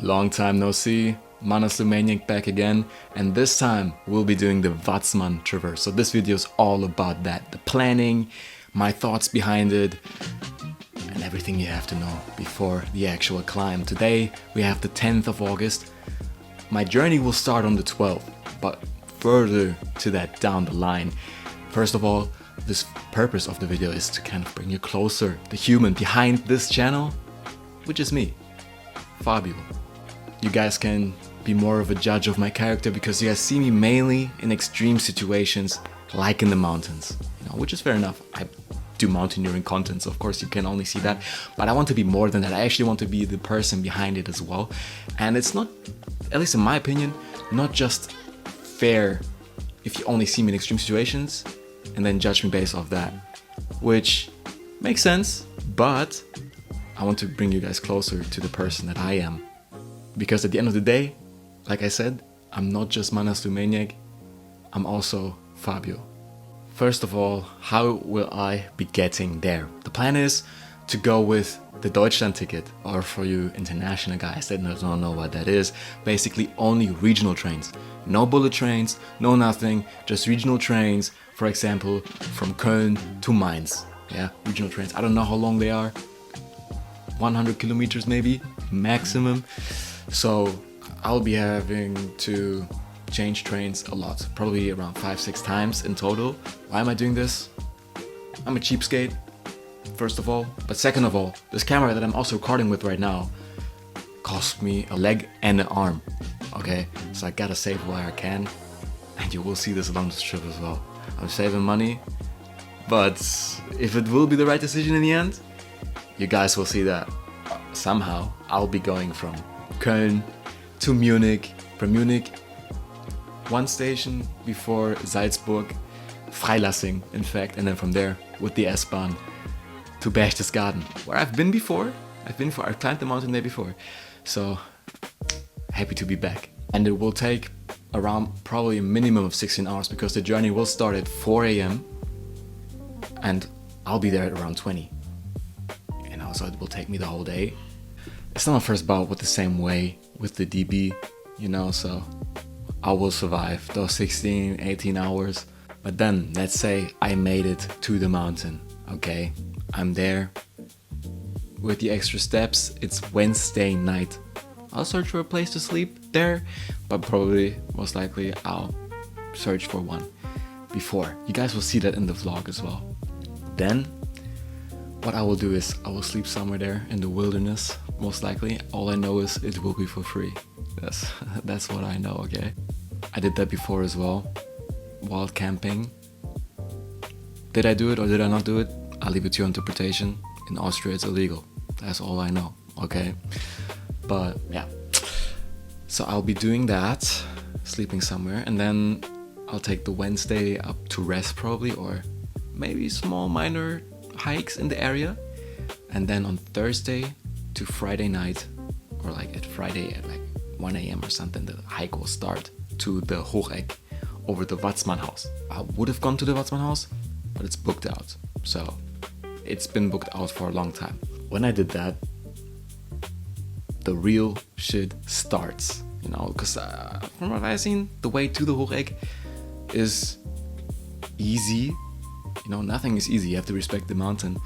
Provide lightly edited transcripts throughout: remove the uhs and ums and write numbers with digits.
Long time no see, Manas the Maniac back again, and this time we'll be doing the Watzmann traverse. So this video is all about that, the planning, my thoughts behind it, and everything you have to know before the actual climb. Today we have the 10th of August. My journey will start on the 12th, but further to that down the line. First of all, this purpose of the video is to kind of bring you closer, the human behind this channel, which is me, Fabio. You guys can be more of a judge of my character because you guys see me mainly in extreme situations like in the mountains, which is fair enough. I do mountaineering content, so of course you can only see that, but I want to be more than that. I actually want to be the person behind it as well, and it's not, at least in my opinion, not just fair if you only see me in extreme situations and then judge me based off that, which makes sense, but I want to bring you guys closer to the person that I am. Because at the end of the day, like I said, I'm not just Manas the Maniac, I'm also Fabio. First of all, how will I be getting there? The plan is to go with the Deutschland ticket, or for you international guys that don't know what that is, basically only regional trains. No bullet trains, no nothing, just regional trains, for example, from Köln to Mainz. Yeah, regional trains. I don't know how long they are, 100 kilometers maybe, maximum. So I'll be having to change trains a lot, probably around 5-6 times in total. Why am I doing this? I'm a cheapskate, first of all. But second of all, this camera that I'm also recording with right now cost me a leg and an arm. Okay, so I gotta save where I can, and you will see this along this trip as well. I'm saving money, but if it will be the right decision in the end, you guys will see that somehow I'll be going from Köln to Munich, from Munich, one station before Salzburg, Freilassing in fact, and then from there with the S-Bahn to Berchtesgaden, where I've been before. I've climbed the mountain there before, so happy to be back. And it will take around probably a minimum of 16 hours because the journey will start at 4 a.m. and I'll be there at around 20. So it will take me the whole day. It's not my first bout with the same way with the DB, so I will survive those 16, 18 hours. But then, let's say I made it to the mountain, okay? I'm there with the extra steps. It's Wednesday night. I'll search for a place to sleep there, but probably, most likely, I'll search for one before. You guys will see that in the vlog as well. Then, what I will do is I will sleep somewhere there in the wilderness, most likely. All I know is it will be for free. That's what I know, okay? I did that before as well, wild camping. Did I do it or did I not do it? I'll leave it to your interpretation. In Austria it's illegal. That's all I know, okay? But yeah, so I'll be doing that, sleeping somewhere, and then I'll take the Wednesday up to rest probably, or maybe small minor hikes in the area, and then on Thursday to Friday night, or like at Friday at like 1 a.m. or something, the hike will start to the Hochegg over the Watzmann house. I would have gone to the Watzmann house, but it's booked out, so it's been booked out for a long time. When I did that, the real shit starts, because from what I've seen, the way to the Hochegg is easy. Nothing is easy. You have to respect the mountain.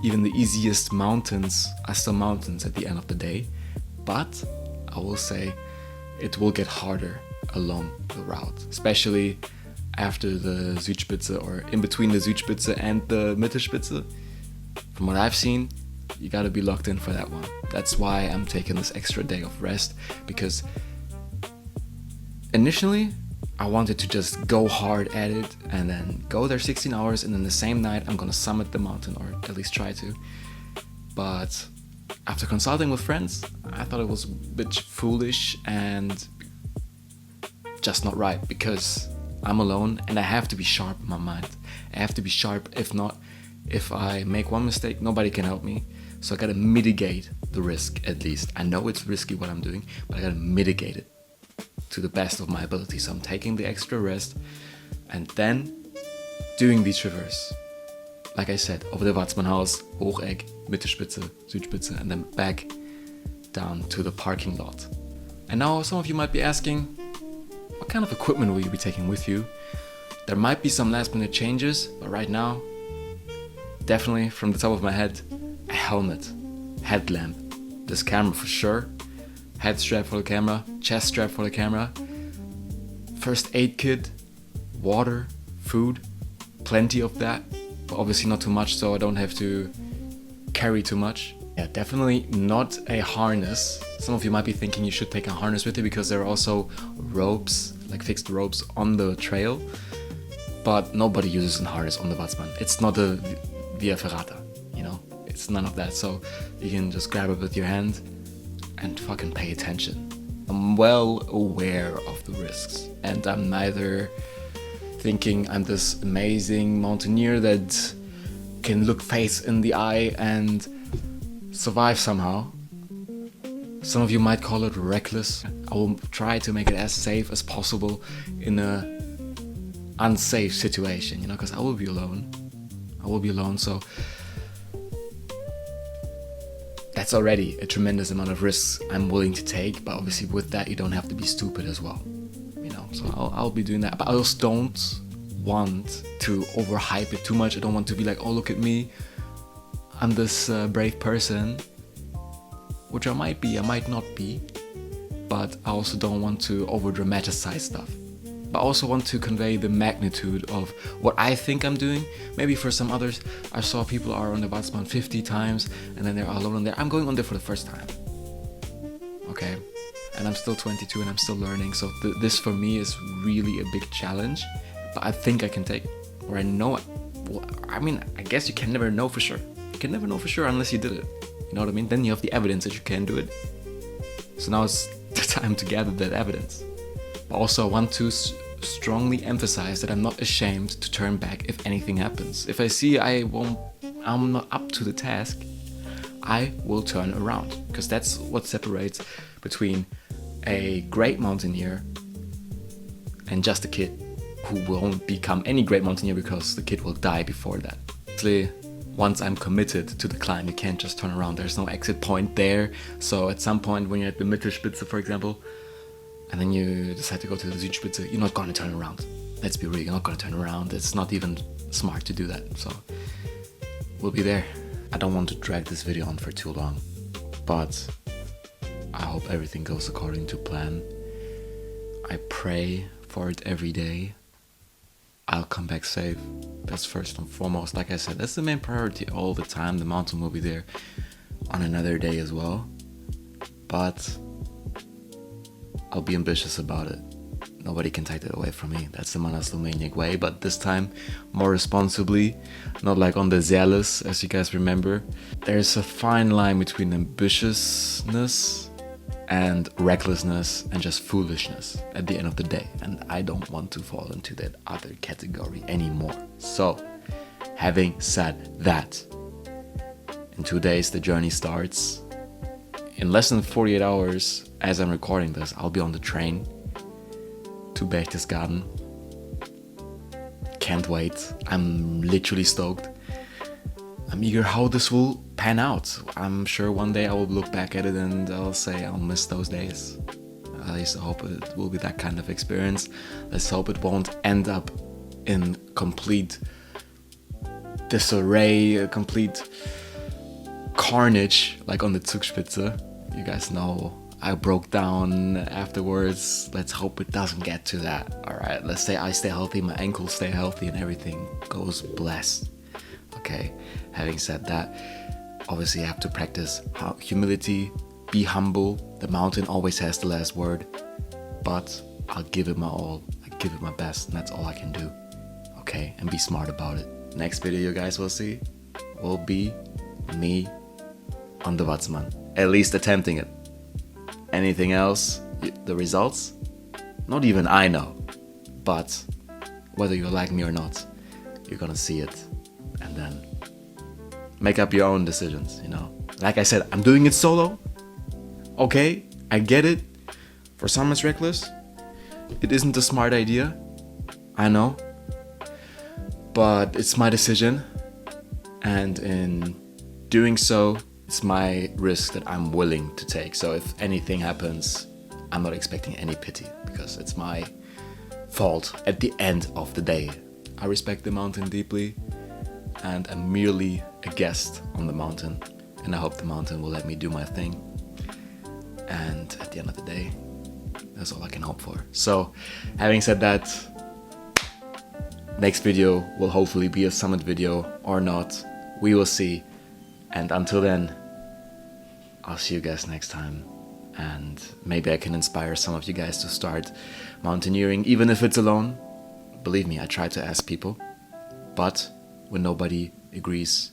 Even the easiest mountains are still mountains at the end of the day. But I will say it will get harder along the route, especially after the Südspitze, or in between the Südspitze and the Mittelspitze. From what I've seen, you gotta be locked in for that one. That's why I'm taking this extra day of rest, because initially I wanted to just go hard at it and then go there 16 hours, and then the same night I'm gonna summit the mountain, or at least try to. But after consulting with friends, I thought it was a bit foolish and just not right, because I'm alone and I have to be sharp in my mind. I have to be sharp. If not, if I make one mistake, nobody can help me. So I gotta mitigate the risk at least. I know it's risky what I'm doing, but I gotta mitigate it to the best of my ability. So I'm taking the extra rest and then doing the traverse. Like I said, over the Watzmann house, Hochegg, Mittelspitze, Südspitze, and then back down to the parking lot. And now some of you might be asking, what kind of equipment will you be taking with you? There might be some last minute changes, but right now, definitely from the top of my head, a helmet, headlamp, this camera for sure, head strap for the camera, chest strap for the camera, first aid kit, water, food, plenty of that, but obviously not too much so I don't have to carry too much. Yeah, definitely not a harness. Some of you might be thinking you should take a harness with you because there are also ropes, like fixed ropes on the trail, but nobody uses a harness on the Watzmann. It's not a Via Ferrata, you know, it's none of that, so you can just grab it with your hand and fucking pay attention. I'm well aware of the risks, and I'm neither thinking I'm this amazing mountaineer that can look face in the eye and survive somehow. Some of you might call it reckless. I will try to make it as safe as possible in a unsafe situation, you know, because I will be alone. So that's already a tremendous amount of risks I'm willing to take, but obviously with that you don't have to be stupid as well, you know, so I'll be doing that. But I also don't want to overhype it too much. I don't want to be like, oh, look at me, I'm this brave person, which I might be, I might not be, but I also don't want to over dramatize stuff. But I also want to convey the magnitude of what I think I'm doing. Maybe for some others, I saw people are on the Watzmann 50 times and then they're alone on there. I'm going on there for the first time. Okay? And I'm still 22 and I'm still learning. So this for me is really a big challenge. But I think I can take it. Or I know it. Well, I mean, I guess you can never know for sure. You can never know for sure unless you did it. You know what I mean? Then you have the evidence that you can do it. So now it's the time to gather that evidence. Also, I want to strongly emphasize that I'm not ashamed to turn back if anything happens. If I see I'm not up to the task, I will turn around, because that's what separates between a great mountaineer and just a kid who won't become any great mountaineer because the kid will die before that. Actually, once I'm committed to the climb, you can't just turn around. There's no exit point there. So at some point when you're at the Mittelspitze, for example, and then you decide to go to the Südspitze, you're not going to turn around. Let's be real, you're not going to turn around. It's not even smart to do that. So we'll be there. I don't want to drag this video on for too long, but I hope everything goes according to plan. I pray for it every day. I'll come back safe. That's first and foremost. Like I said, that's the main priority all the time. The mountain will be there on another day as well. But I'll be ambitious about it. Nobody can take that away from me. That's the Manaslu way, but this time more responsibly, not like on the zealous, as you guys remember. There's a fine line between ambitiousness and recklessness and just foolishness at the end of the day, and I don't want to fall into that other category anymore. So, having said that, in 2 days the journey starts. In less than 48 hours, as I'm recording this, I'll be on the train to Berchtesgaden. Can't wait. I'm literally stoked. I'm eager how this will pan out. I'm sure one day I will look back at it and I'll say I'll miss those days. At least I hope it will be that kind of experience. Let's hope it won't end up in complete disarray, complete carnage like on the Zugspitze. You guys know I broke down afterwards. Let's hope it doesn't get to that. Alright, let's say I stay healthy, my ankles stay healthy, and everything goes blessed. Okay, having said that, obviously I have to practice humility, be humble. The mountain always has the last word, but I'll give it my all. I give it my best, and that's all I can do. Okay, and be smart about it. Next video you guys will see will be me on the Watzmann. At least attempting it. Anything else, the results, not even I know. But whether you like me or not, you're gonna see it and then make up your own decisions, you know. Like I said, I'm doing it solo. Okay, I get it. For some it's reckless. It isn't a smart idea. I know. But it's my decision. And in doing so, it's my risk that I'm willing to take. So if anything happens, I'm not expecting any pity because it's my fault at the end of the day. I respect the mountain deeply and I'm merely a guest on the mountain, and I hope the mountain will let me do my thing. And at the end of the day, that's all I can hope for. So, having said that, next video will hopefully be a summit video or not. We will see. And until then, I'll see you guys next time. And maybe I can inspire some of you guys to start mountaineering, even if it's alone. Believe me, I try to ask people. But when nobody agrees,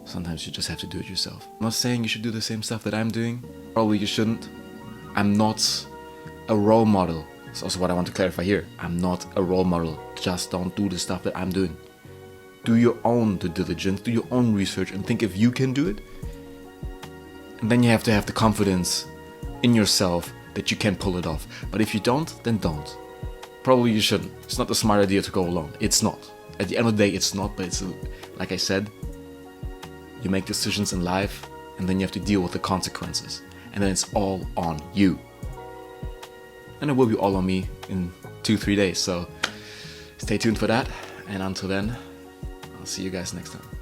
sometimes you just have to do it yourself. I'm not saying you should do the same stuff that I'm doing. Probably you shouldn't. I'm not a role model. That's also what I want to clarify here. I'm not a role model. Just don't do the stuff that I'm doing. Do your own due diligence, do your own research, and think if you can do it. And then you have to have the confidence in yourself that you can pull it off. But if you don't, then don't. Probably you shouldn't. It's not a smart idea to go alone. It's not. At the end of the day, it's not, but it's, like I said, you make decisions in life, and then you have to deal with the consequences. And then it's all on you. And it will be all on me in 2-3 days, so stay tuned for that. And until then, I'll see you guys next time.